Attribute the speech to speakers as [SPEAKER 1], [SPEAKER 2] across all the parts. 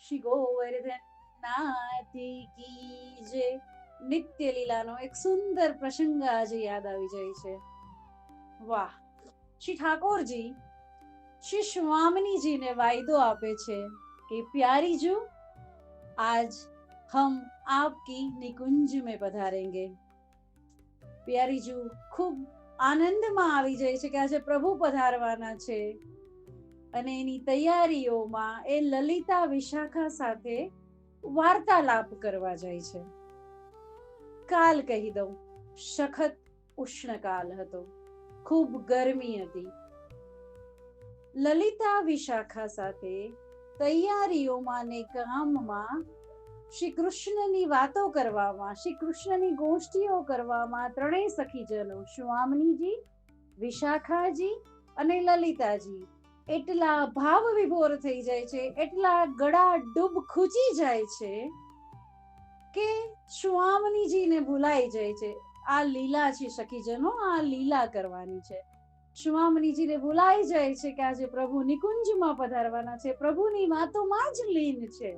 [SPEAKER 1] શ્રી ગોવર્ધનનાથ કી જય. નિત્ય લીલાનો એક સુંદર પ્રસંગ આજે યાદ આવી જાય છે. વાહ! શ્રી ઠાકોરજી શ્રી स्वामिनी ने वायदो आपे छे कि प्यारी जू आज हम आपकी निकुंज में पधारेंगे. प्यारी जू खूब આનંદમાં આવી જાય છે કે આજે પ્રભુ પધારવાના છે અને એની તૈયારીઓમાં એ લલિતા વિશાખા સાથે વાર્તાલાપ કરવા જાય છે. કાલ કહી દઉં, સખત ઉષ્ણકાલ હતો, ખૂબ ગરમી હતી. લલિતા વિશાખા સાથે તૈયારીઓમાં ને કામમાં શ્રી કૃષ્ણની વાતો કરવામાં, શ્રી કૃષ્ણની ગોષ્ઠીઓ કરવામાં ત્રણેય સખીજનો સ્વામિનીજી, વિશાખાજી અને લલિતાજી એટલા ભાવ વિભોર થઈ જાય છે, એટલા ગળા ડૂબ ખૂચી જાય છે કે સ્વામિનીજીને ભૂલાઈ જાય છે. આ લીલા છે સખીજનો, આ લીલા કરવાની છે. સ્વામિનીજીને ભૂલાઈ જાય છે કે આજે પ્રભુ નિકુંજમાં પધારવાના છે, પ્રભુની વાતોમાં જ લીન છે.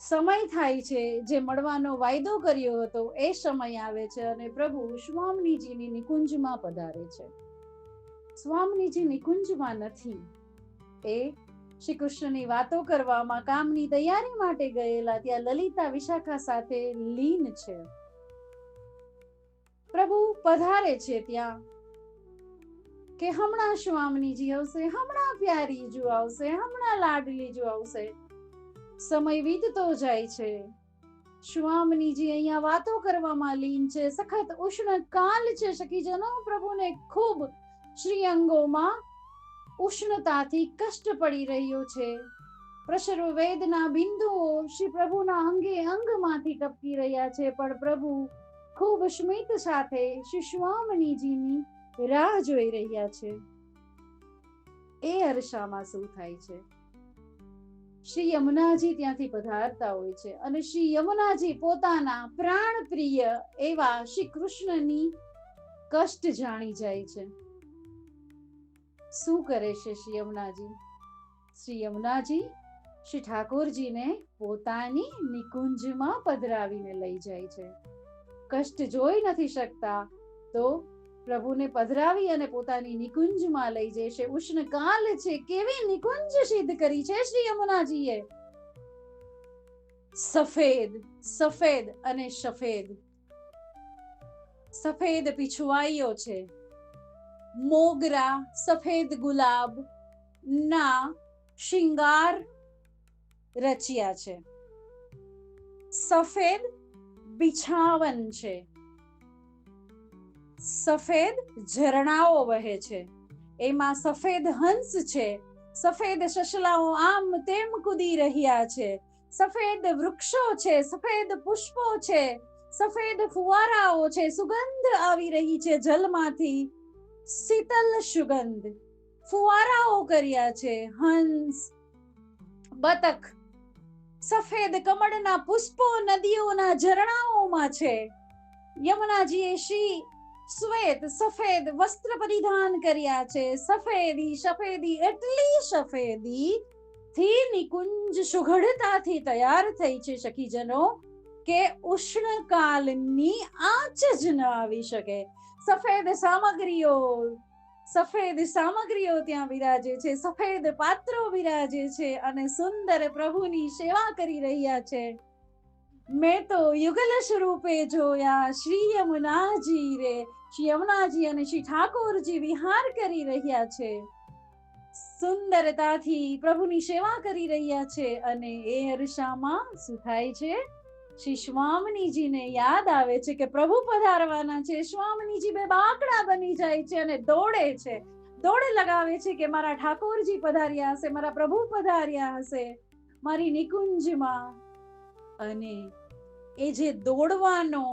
[SPEAKER 1] સમય થાય છે, જે મળવાનો વાયદો કર્યો હતો એ સમય આવે છે અને પ્રભુ સ્વામિનીજીની નિકુંજમાં પધારે છે. સ્વામિનીજી નિકુંજમાં નથી, એ શ્રી કૃષ્ણની વાતો કરવામાં, કામની તૈયારી માટે ગયેલા ત્યાં લલિતા વિશાખા સાથે લીન છે. પ્રભુ પધારે છે ત્યાં કે હમણાં સ્વામિનીજી આવશે, હમણાં પ્યારીજુ આવશે, હમણાં લાડલીજુ આવશે. સમય વીતતો જાય છે. સ્વામિનીજી અહીંયા વાતો કરવામાં લીન છે. સખત ઉષ્ણ કાલ છે સખીજનો. પ્રભુને ખૂબ શ્રીઅંગોમાં ઉષ્ણતાથી કષ્ટ પડી રહ્યો છે. પ્રસર વેદના બિંદુઓ શ્રી પ્રભુના અંગે અંગમાંથી ટપકી રહ્યા છે, પણ પ્રભુ ખૂબ સ્મિત સાથે શ્રી સ્વામિનીજીની રાહ જોઈ રહ્યા છે. એ હર્ષામાં શું થાય છે? શ્રી યમુનાજી ત્યાંથી પધારતા હોય છે અને શ્રી યમુનાજી પોતાના પ્રાણ પ્રિય એવા શ્રી કૃષ્ણની કષ્ટ જાણી જાય છે. શું કરે છે શ્રી યમુનાજી? શ્રી યમુનાજી શ્રી ઠાકોરજીને પોતાની નિકુંજમાં પધરાવીને લઈ જાય છે. કષ્ટ જોઈ નથી શકતા તો પ્રભુને પધરાવી અને પોતાની નિકુંજમાં લઈ જાય છે. ઉષ્ણકાલ છે, કેવી નિકુંજ સિદ્ધ કરી છે શ્રી યમુનાજીએ. સફેદ, સફેદ અને સફેદ. સફેદ પીછવાઈઓ છે, મોગરા, સફેદ ગુલાબ ના શિંગાર રચ્યા છે. સફેદ બિછાવન છે, સફેદ ઝરણાઓ વહે છે, એમાં સફેદ હંસ છે, સફેદ સસલાઓ આમ તેમ કૂદી રહ્યા છે, સફેદ વૃક્ષો છે, સફેદ પુષ્પો છે, સફેદ ફુવારાઓ છે, સુગંધ આવી રહી છે જલમાંથી, શીતલ સુગંધ. ફુવારાઓ કર્યા છે, હંસ, બતક, સફેદ કમળના પુષ્પો નદીઓના ઝરણાઓમાં છે. યમુનાજીએ શ્રી શ્વેત સફેદ વસ્ત્ર પરિધાન કર્યા છે. સફેદી સફેદી એટલી સફેદી થી નિકુંજ સુઘડતાથી તૈયાર થઈ છે સખીજનો કે ઉષ્ણકાલની આંચ જ ન આવી શકે. સફેદ સામગ્રીઓ ત્યાં બિરાજે છે, સફેદ પાત્રો બિરાજે છે અને સુંદર પ્રભુની સેવા કરી રહ્યા છે. મેં તો યુગલ સ્વરૂપે જોયા શ્રી યમુનાજી રે. શ્રી યમુનાજી અને શ્રી ઠાકોરજી વિહાર કરી રહ્યા છે, સુંદરતાથી પ્રભુની સેવા કરી રહ્યા છે અને એ હર્ષામાં શું થાય છે? શ્રી સ્વામિનીજીને યાદ આવે છે કે પ્રભુ પધારવાના છે. સ્વામિનીજી બે બાકડા બની જાય છે અને દોડે છે, દોડ લગાવે છે કે મારા ઠાકોરજી પધાર્યા હશે, મારા પ્રભુ પધાર્યા હશે મારી નિકુંજમાં. અને એ જે દોડવાનો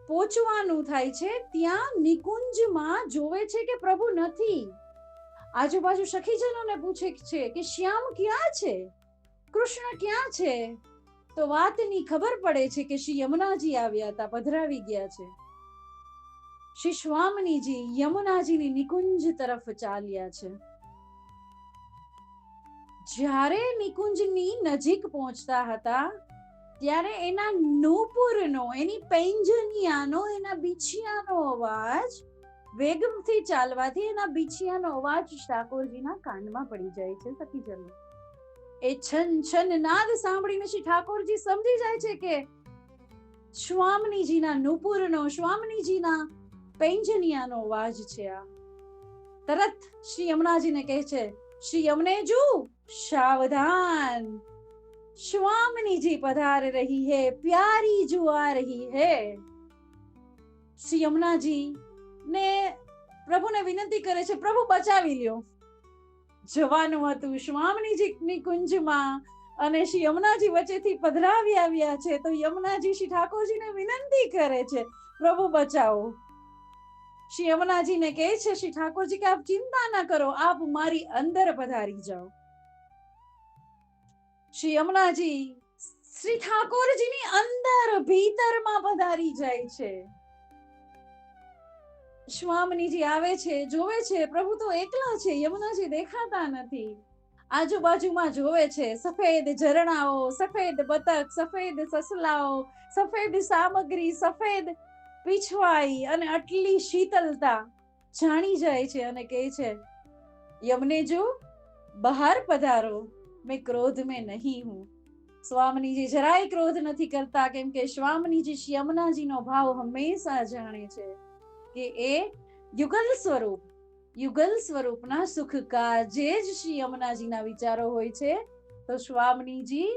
[SPEAKER 1] પહોંચવાનું થાય છે ત્યાં નિકુંજમાં જોવે છે કે પ્રભુ નથી. આજુબાજુ સખીજનોને પૂછે છે કે શ્યામ ક્યાં છે, કૃષ્ણ ક્યાં છે? તો વાતની ખબર પડે છે કે શ્રી યમુનાજી આવ્યા હતા, પધરાવી ગયા છે. શ્રી સ્વામિનીજી યમુનાજીની નિકુંજ તરફ ચાલ્યા છે. જ્યારે નિકુંજની નજીક પહોંચતા હતા ત્યારે એના નૂપુરનો, એની પૈંજનિયાનો, એના બીછિયાનો અવાજ, વેગથી ચાલવાથી એના બીછિયાનો અવાજ ઠાકોરજીના કાનમાં પડી જાય છે સખીજનો. એ છન છન નાદ સાંભળીને શ્રી ઠાકોરજી સમજી જાય છે કે સ્વામિનીજીના નૂપુરનો, સ્વામિનીજીના પૈંજનિયાનો અવાજ છે આ. તરત શ્રી યમુનાજીને કહે છે, શ્રી યમનેજુ સાવધાન, स्वामिनी पधार रही है, प्यारी जो आ रही है. श्री यमुना जी ને પ્રભુને વિનંતી કરે છે, પ્રભુ બચાવી લ્યો. જવાનું હતું સ્વામિનીજીની કુંજમાં અને શ્રી યમુનાજી વચ્ચેથી પધરાવી આવ્યા છે, તો યમુનાજી શ્રી ઠાકોરજીને વિનંતી કરે છે, પ્રભુ બચાવો. શ્રી યમુનાજીને કહે છે શ્રી ઠાકોરજી કે આપ ચિંતા ના કરો, આપ મારી અંદર પધારી જાઓ. શ્રી યમુનાજી શ્રી ઠાકોરજીની અંદર ભીતરમાં પધારી જાય છે. સ્વામિનીજી આવે છે, જોવે છે પ્રભુ તો એકલા છે, યમુનાજી દેખાતા નથી. આજુબાજુમાં જોવે છે, સફેદ ઝરણાઓ, સફેદ બતક, સફેદ સસલાઓ, સફેદ સામગ્રી, સફેદ પીછવાઈ અને આટલી શીતલતા જાણી જાય છે અને કહે છે, યમનેજુ બહાર પધારો, मैं क्रोध में नहीं हूं. સ્વામિનીજી જરાય ક્રોધ નથી કરતા, કેમ કે સ્વામિનીજી શ્રી યમુનાજીનો ભાવ હંમેશા જાણે છે કે એ યુગલ સ્વરૂપના સુખ કાજે જ શ્રી યમુનાજીના વિચારો હોય છે. તો સ્વામિનીજી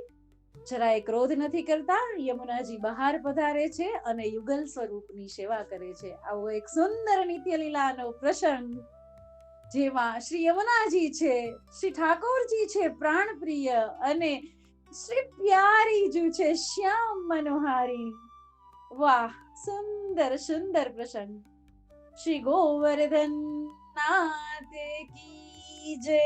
[SPEAKER 1] જરાય ક્રોધ નથી કરતા, યમુનાજી બહાર પધારે છે અને યુગલ સ્વરૂપની સેવા કરે છે. આવો એક સુંદર નિત્ય લીલાનો પ્રસંગ જેમાં શ્રી યમુનાજી છે, શ્રી ઠાકોરજી છે પ્રાણ પ્રિય અને શ્રી પ્યારીજુ છે શ્યામ મનોહારી. વાહ, સુંદર સુંદર પ્રસંગ. શ્રી ગોવર્ધન નાથ કી જય.